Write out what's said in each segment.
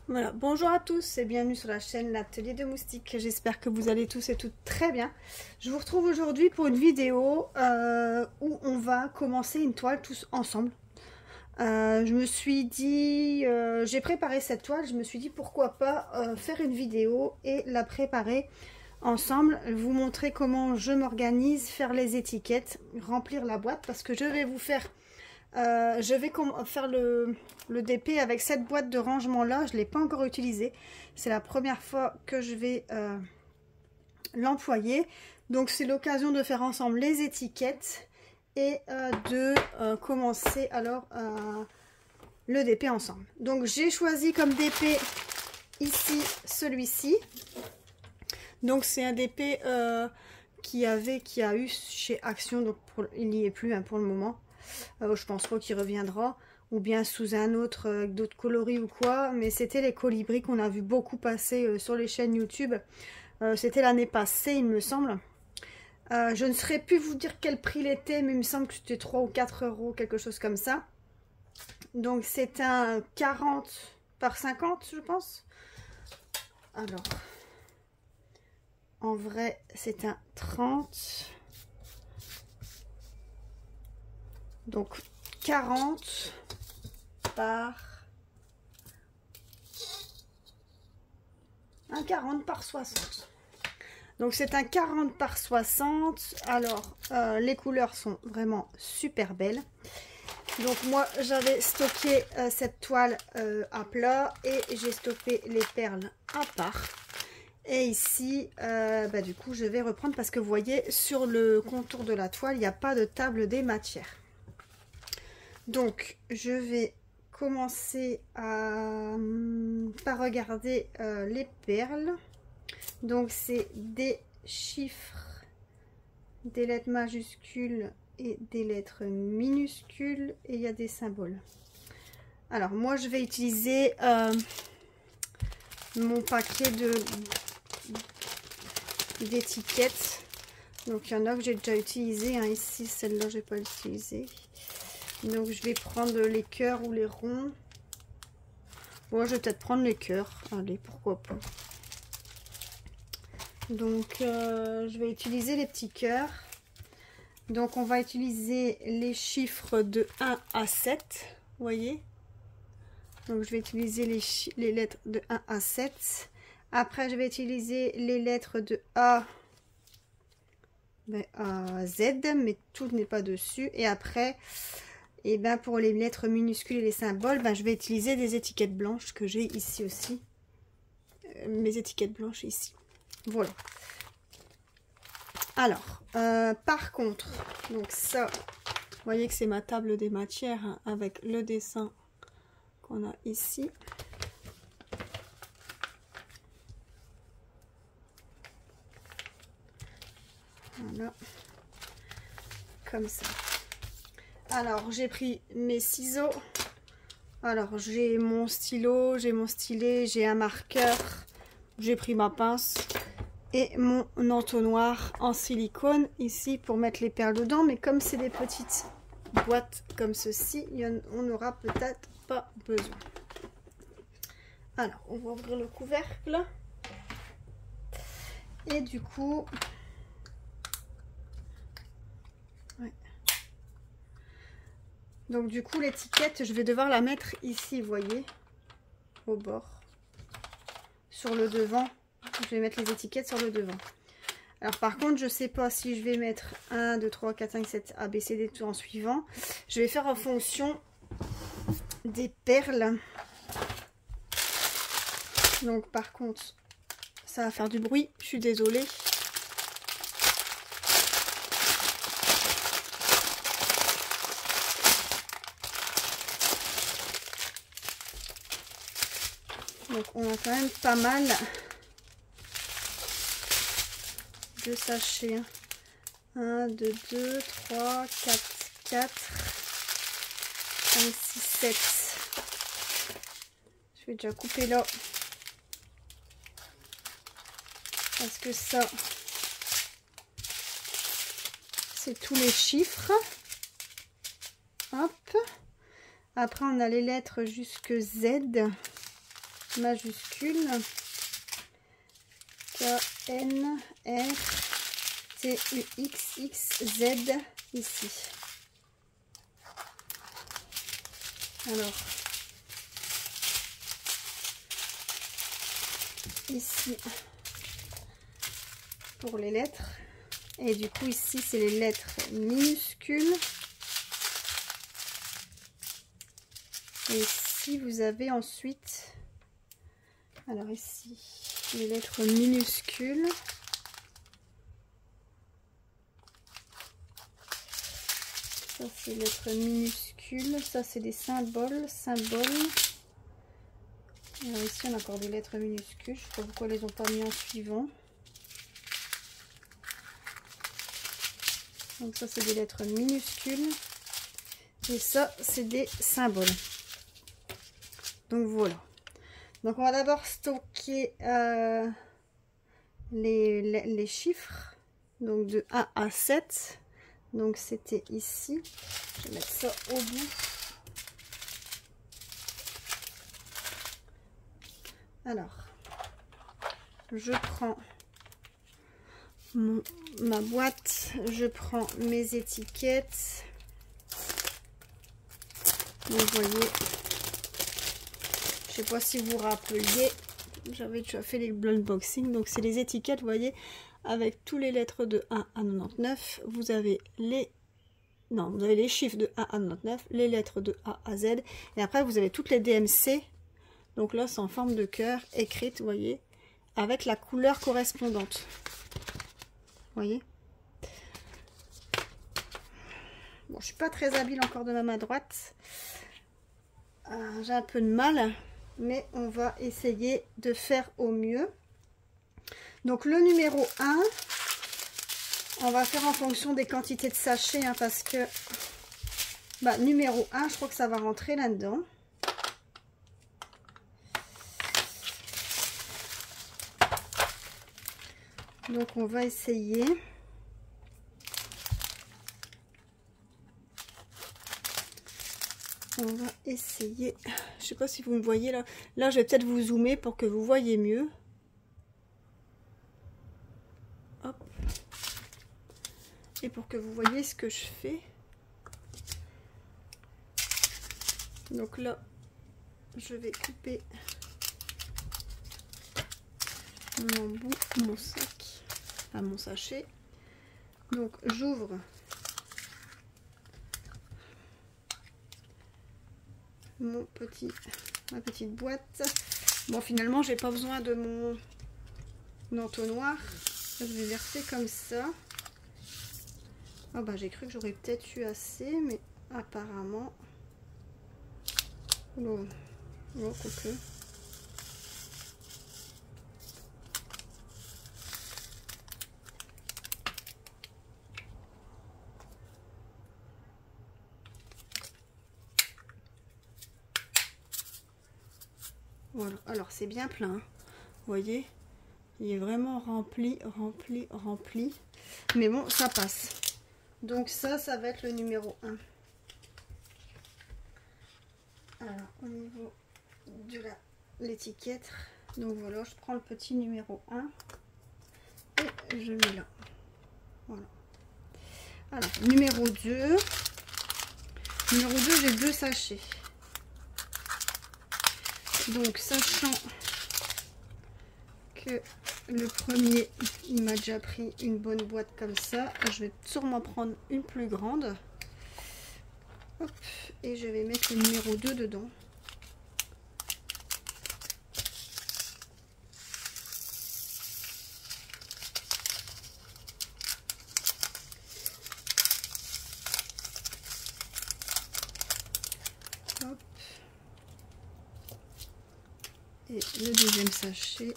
Voilà, bonjour à tous et bienvenue sur la chaîne L'Atelier de Moustiques. J'espère que vous allez tous et toutes très bien. Je vous retrouve aujourd'hui pour une vidéo où on va commencer une toile tous ensemble. Je me suis dit, j'ai préparé cette toile, je me suis dit pourquoi pas faire une vidéo et la préparer ensemble, vous montrer comment je m'organise, faire les étiquettes, remplir la boîte parce que je vais vous faire... je vais faire le DP avec cette boîte de rangement là. Je ne l'ai pas encore utilisée. C'est la première fois que je vais l'employer. Donc c'est l'occasion de faire ensemble les étiquettes et de commencer alors le DP ensemble. Donc j'ai choisi comme DP ici celui-ci. Donc c'est un DP qui a eu chez Action. Donc il n'y est plus hein, pour le moment. Je pense pas qu'il reviendra, ou bien sous un autre avec d'autres coloris ou quoi, mais c'était les colibris qu'on a vu beaucoup passer sur les chaînes YouTube. C'était l'année passée il me semble. Je ne saurais plus vous dire quel prix il était, mais il me semble que c'était 3 ou 4 euros, quelque chose comme ça. Donc c'est un 40 par 50 je pense. Alors en vrai c'est un 30. Donc 40 par 60. Donc c'est un 40 par 60. Alors les couleurs sont vraiment super belles. Donc moi j'avais stocké cette toile à plat et j'ai stocké les perles à part. Et ici du coup je vais reprendre parce que vous voyez sur le contour de la toile il n'y a pas de table des matières. Donc je vais commencer par regarder les perles. Donc c'est des chiffres, des lettres majuscules et des lettres minuscules et il y a des symboles. Alors moi je vais utiliser mon paquet d'étiquettes. Donc il y en a que j'ai déjà utilisé hein. Ici celle-là je n'ai pas utilisée. Donc je vais prendre les cœurs ou les ronds. Bon, je vais peut-être prendre les cœurs. Allez, pourquoi pas. Donc je vais utiliser les petits cœurs. Donc on va utiliser les chiffres de 1 à 7. Vous voyez. Donc je vais utiliser les lettres de 1 à 7. Après je vais utiliser les lettres de A à Z. Mais tout n'est pas dessus. Et après... Et ben pour les lettres minuscules et les symboles, je vais utiliser des étiquettes blanches que j'ai ici aussi. Mes étiquettes blanches ici. Voilà. Alors, par contre, donc ça, vous voyez que c'est ma table des matières hein, avec le dessin qu'on a ici. Voilà. Comme ça. Alors j'ai pris mes ciseaux, alors j'ai mon stylo, j'ai mon stylet, j'ai un marqueur, j'ai pris ma pince et mon entonnoir en silicone ici pour mettre les perles dedans. Mais comme c'est des petites boîtes comme ceci, on n'aura peut-être pas besoin. Alors on va ouvrir le couvercle et du coup... Donc du coup l'étiquette je vais devoir la mettre ici, vous voyez, au bord, sur le devant. Je vais mettre les étiquettes sur le devant. Alors par contre je sais pas si je vais mettre 1, 2, 3, 4, 5, 7 A, B, C, D tout en suivant. Je vais faire en fonction des perles. Donc par contre ça va faire du bruit, je suis désolée. Donc on a quand même pas mal de sachets. 1, 2, 2, 3, 4, 4, 5, 6, 7. Je vais déjà couper là. Parce que ça, c'est tous les chiffres. Hop. Après on a les lettres jusque Z. majuscule KNRTUXXZ ici. Alors, ici, pour les lettres. Et du coup, ici, c'est les lettres minuscules. Et ici, vous avez ensuite, alors ici, les lettres minuscules. Ça, c'est les lettres minuscules. Ça, c'est des symboles. Alors ici, on a encore des lettres minuscules. Je ne sais pas pourquoi ils les ont pas mis en suivant. Donc ça, c'est des lettres minuscules. Et ça, c'est des symboles. Donc voilà. Donc on va d'abord stocker les chiffres. Donc de 1 à 7. Donc c'était ici. Je vais mettre ça au bout. Alors, je prends ma boîte, je prends mes étiquettes. Donc vous voyez, je sais pas si vous vous rappeliez, j'avais déjà fait les unboxing. Donc c'est les étiquettes, vous voyez, avec tous les lettres de 1 à 99. Vous avez les chiffres de 1 à 99, les lettres de A à Z, et après vous avez toutes les DMC. Donc là, c'est en forme de cœur, écrite, vous voyez, avec la couleur correspondante. Vous voyez. Bon, je suis pas très habile encore de ma main droite. J'ai un peu de mal, mais on va essayer de faire au mieux. Donc le numéro 1, on va faire en fonction des quantités de sachets, hein, parce que numéro 1, je crois que ça va rentrer là-dedans. Donc on va essayer. On va essayer. Je sais pas si vous me voyez là. Là, je vais peut-être vous zoomer pour que vous voyez mieux. Hop. Et pour que vous voyez ce que je fais. Donc là, je vais couper mon sac, enfin mon sachet. Donc j'ouvre ma petite boîte. Bon, finalement j'ai pas besoin de mon entonnoir, je vais verser comme ça. Ah bah j'ai cru que j'aurais peut-être eu assez, mais apparemment bon, quoique. Voilà, alors c'est bien plein, hein. Vous voyez, il est vraiment rempli. Mais bon, ça passe. Donc ça va être le numéro 1. Alors, au niveau de l'étiquette, donc voilà, je prends le petit numéro 1 et je mets là. Voilà. Alors, numéro 2. Numéro 2, j'ai 2 sachets. Donc, sachant que le premier, il m'a déjà pris une bonne boîte comme ça, je vais sûrement prendre une plus grande. Hop, et je vais mettre le numéro 2 dedans. Hop. Et le deuxième sachet.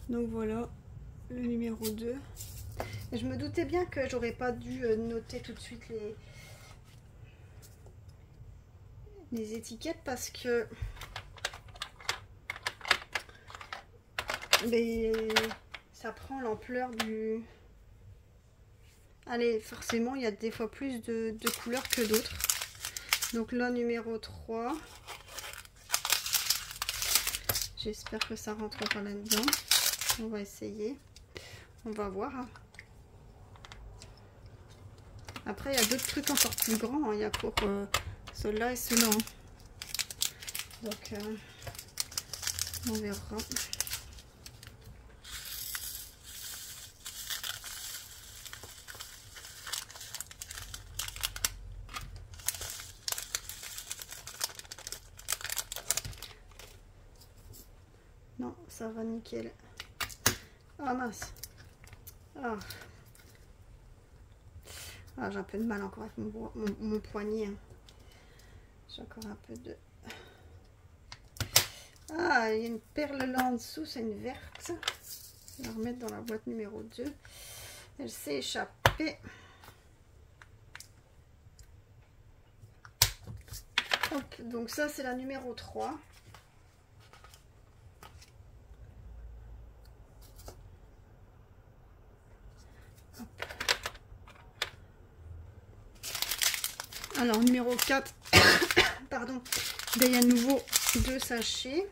Donc voilà le numéro 2. Et je me doutais bien que j'aurais pas dû noter tout de suite les étiquettes parce que ça prend l'ampleur du... Allez, forcément, il y a des fois plus de couleurs que d'autres. Donc là, numéro 3. J'espère que ça rentre pas là-dedans. On va essayer. On va voir. Après, il y a d'autres trucs encore plus grands. Il y a pour ceux-là et ceux-là. Donc, on verra. Non, ça va nickel. Ah mince. Ah, j'ai un peu de mal encore avec mon poignet. Hein. J'ai encore un peu de... Ah, il y a une perle là en dessous, c'est une verte. Je vais la remettre dans la boîte numéro 2. Elle s'est échappée. Hop, donc ça c'est la numéro 3. Alors, numéro 4, pardon, il y a à nouveau 2 sachets.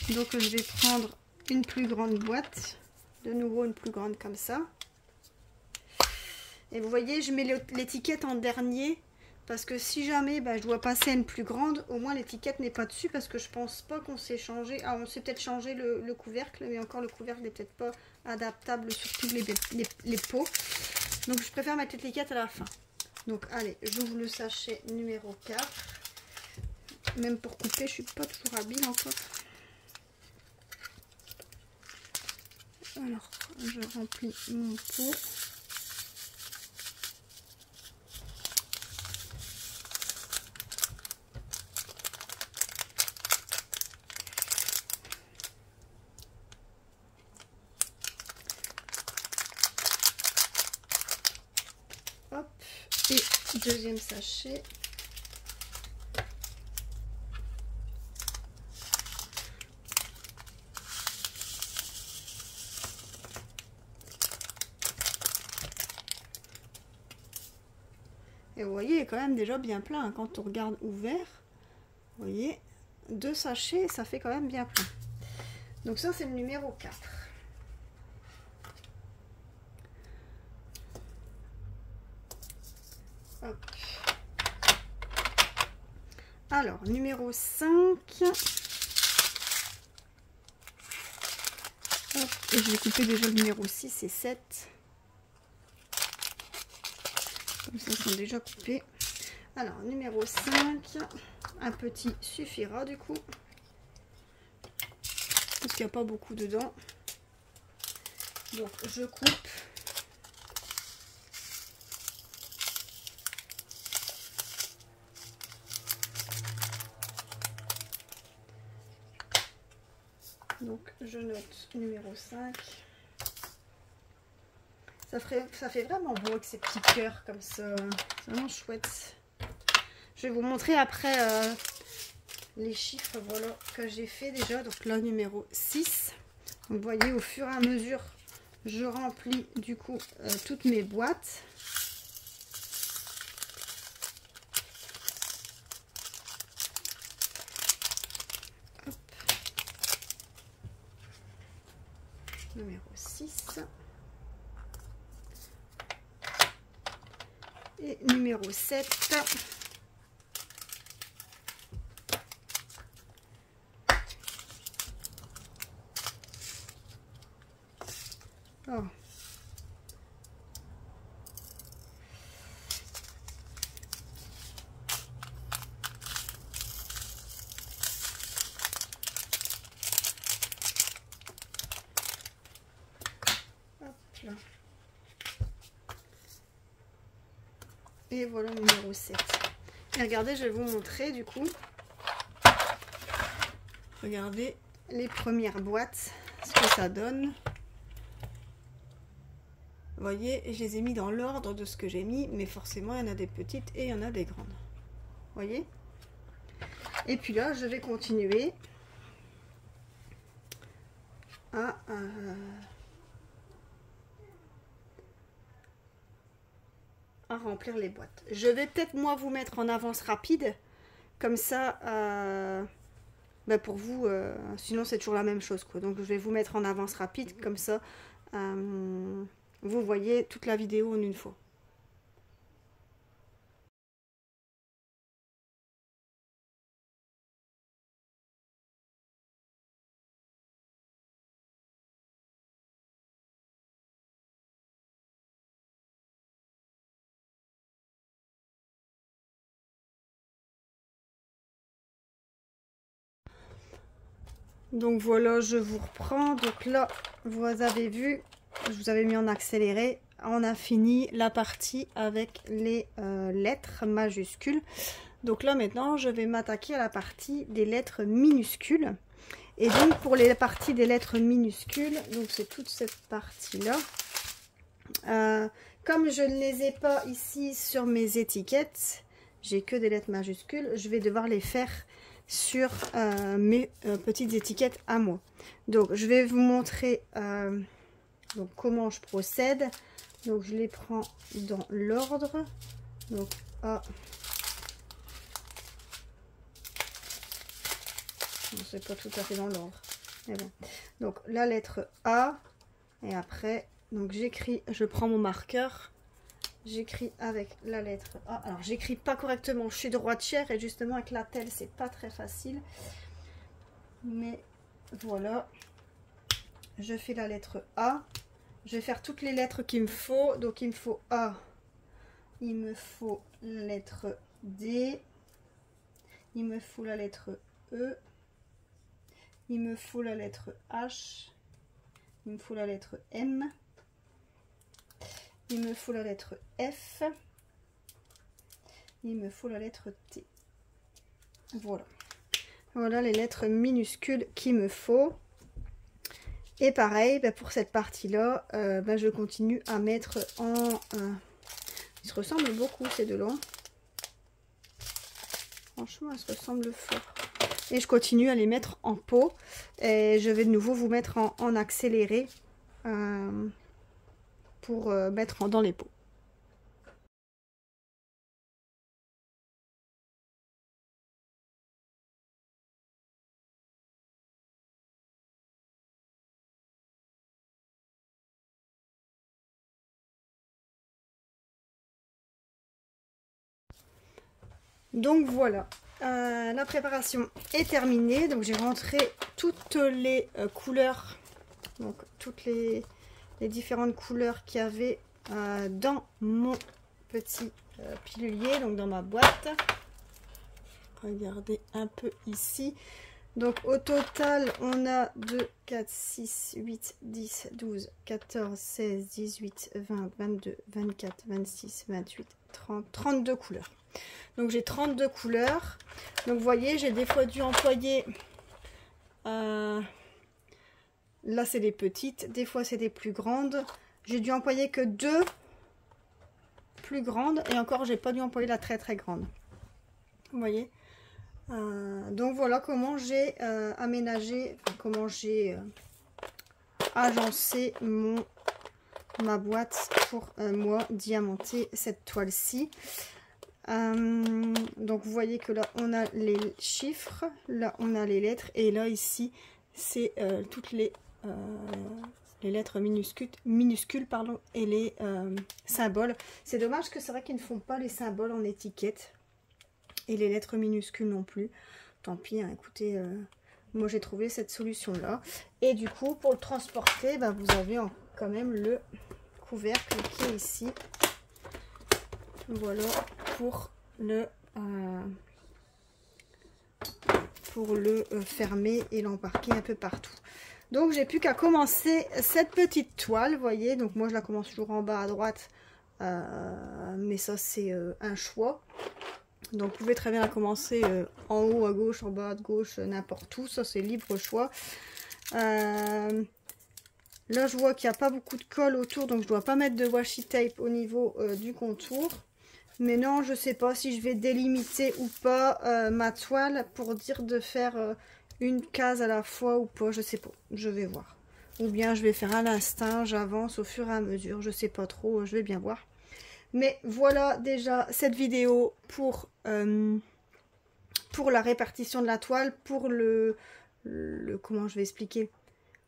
Donc, je vais prendre une plus grande boîte, de nouveau une plus grande comme ça. Et vous voyez, je mets l'étiquette en dernier. Parce que si jamais je dois passer à une plus grande, au moins l'étiquette n'est pas dessus. Parce que je pense pas qu'on s'est changé. Ah, on s'est peut-être changé le couvercle. Mais encore le couvercle n'est peut-être pas adaptable sur tous les pots. Donc je préfère mettre l'étiquette à la fin. Donc allez, j'ouvre le sachet numéro 4. Même pour couper, je suis pas toujours habile encore. Alors, je remplis mon pot. Hop, et deuxième sachet. Et vous voyez, il est quand même déjà bien plein. Hein. Quand on regarde ouvert, vous voyez, 2 sachets, ça fait quand même bien plein. Donc ça, c'est le numéro 4. Hop. Alors, numéro 5. Hop. Et je vais couper déjà le numéro 6 et 7. Comme ça, ils sont déjà coupés. Alors, numéro 5. Un petit suffira du coup. Parce qu'il n'y a pas beaucoup dedans. Donc, je coupe. Donc je note numéro 5. Ça fait vraiment beau avec ces petits cœurs comme ça. C'est vraiment chouette. Je vais vous montrer après les chiffres voilà, que j'ai fait déjà. Donc là numéro 6. Donc, vous voyez au fur et à mesure je remplis du coup toutes mes boîtes. Numéro 6 et numéro 7. Oh. Là. Et voilà le numéro 7. Et regardez, je vais vous montrer du coup. Regardez les premières boîtes, ce que ça donne. Vous voyez, je les ai mis dans l'ordre de ce que j'ai mis, mais forcément, il y en a des petites et il y en a des grandes. Vous voyez? Et puis là, je vais continuer à remplir les boîtes. Je vais peut-être moi vous mettre en avance rapide, comme ça, pour vous, sinon c'est toujours la même chose, quoi. Donc je vais vous mettre en avance rapide, comme ça, vous voyez toute la vidéo en une fois. Donc voilà, je vous reprends. Donc là, vous avez vu, je vous avais mis en accéléré. On a fini la partie avec les lettres majuscules. Donc là maintenant, je vais m'attaquer à la partie des lettres minuscules. Et donc pour les parties des lettres minuscules, donc c'est toute cette partie-là. Comme je ne les ai pas ici sur mes étiquettes, j'ai que des lettres majuscules, je vais devoir les faire sur mes petites étiquettes à moi. Donc je vais vous montrer donc, comment je procède. Donc je les prends dans l'ordre. Donc A. Non, c'est pas tout à fait dans l'ordre. Mais bon. Donc la lettre A. Et après, donc j'écris, je prends mon marqueur. J'écris avec la lettre A. Alors, j'écris pas correctement. Je suis droitière et justement avec la telle, c'est pas très facile. Mais voilà. Je fais la lettre A. Je vais faire toutes les lettres qu'il me faut. Donc, il me faut A. Il me faut la lettre D. Il me faut la lettre E. Il me faut la lettre H. Il me faut la lettre M. Il me faut la lettre F. Il me faut la lettre T. Voilà. Voilà les lettres minuscules qu'il me faut. Et pareil, pour cette partie-là, je continue à mettre en... ils se ressemblent beaucoup ces deux-là. Franchement, elles se ressemblent fort. Et je continue à les mettre en pot. Et je vais de nouveau vous mettre en accéléré. Pour mettre dans les pots. Donc voilà, la préparation est terminée. Donc j'ai rentré toutes les couleurs, donc toutes les différentes couleurs qu'il y avait dans mon petit pilulier, donc dans ma boîte. Regardez un peu ici. Donc au total, on a 2, 4, 6, 8, 10, 12, 14, 16, 18, 20, 22, 24, 26, 28, 30, 32 couleurs. Donc j'ai 32 couleurs. Donc vous voyez, j'ai des fois dû employer... là c'est des petites, des fois c'est des plus grandes. J'ai dû employer que 2 plus grandes. Et encore, j'ai pas dû employer la très très grande. Vous voyez. Donc voilà comment j'ai aménagé, comment j'ai agencé ma boîte pour moi diamanter cette toile-ci. Donc vous voyez que là on a les chiffres, là on a les lettres et là ici c'est toutes les lettres minuscules pardon, et les symboles. C'est dommage que c'est vrai qu'ils ne font pas les symboles en étiquette. Et les lettres minuscules non plus. Tant pis, hein, écoutez, moi j'ai trouvé cette solution-là. Et du coup, pour le transporter, vous avez quand même le couvercle qui est ici. Voilà, pour le fermer et l'embarquer un peu partout. Donc j'ai plus qu'à commencer cette petite toile, vous voyez. Donc moi je la commence toujours en bas à droite. Mais ça c'est un choix. Donc vous pouvez très bien la commencer en haut à gauche, en bas à gauche, n'importe où. Ça c'est libre choix. Le Là, je vois qu'il n'y a pas beaucoup de colle autour, donc je ne dois pas mettre de washi tape au niveau du contour. Mais non, je ne sais pas si je vais délimiter ou pas ma toile pour dire de faire une case à la fois ou pas. Je sais pas, je vais voir. Ou bien je vais faire à l'instinct, j'avance au fur et à mesure. Je sais pas trop, je vais bien voir. Mais voilà déjà cette vidéo pour la répartition de la toile, pour comment je vais expliquer,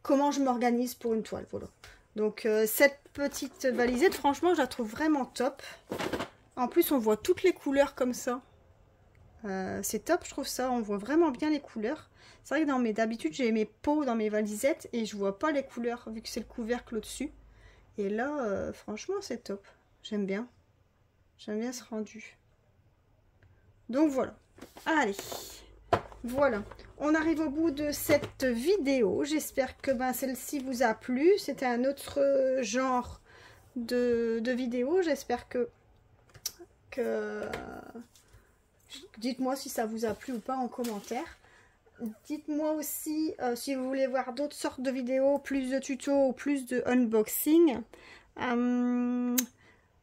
comment je m'organise pour une toile, voilà. Donc cette petite valisette, franchement, je la trouve vraiment top. En plus, on voit toutes les couleurs comme ça. C'est top, je trouve ça. On voit vraiment bien les couleurs. C'est vrai que d'habitude, j'ai mes pots dans mes valisettes et je vois pas les couleurs vu que c'est le couvercle au-dessus. Et là, franchement, c'est top. J'aime bien. J'aime bien ce rendu. Donc voilà. Allez. Voilà. On arrive au bout de cette vidéo. J'espère que celle-ci vous a plu. C'était un autre genre de vidéo. J'espère que dites-moi si ça vous a plu ou pas en commentaire. Dites-moi aussi si vous voulez voir d'autres sortes de vidéos, plus de tutos ou plus de unboxing.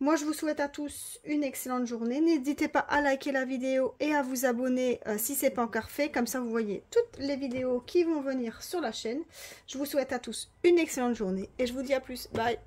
Moi, je vous souhaite à tous une excellente journée. N'hésitez pas à liker la vidéo et à vous abonner si ce n'est pas encore fait. Comme ça, vous voyez toutes les vidéos qui vont venir sur la chaîne. Je vous souhaite à tous une excellente journée et je vous dis à plus. Bye!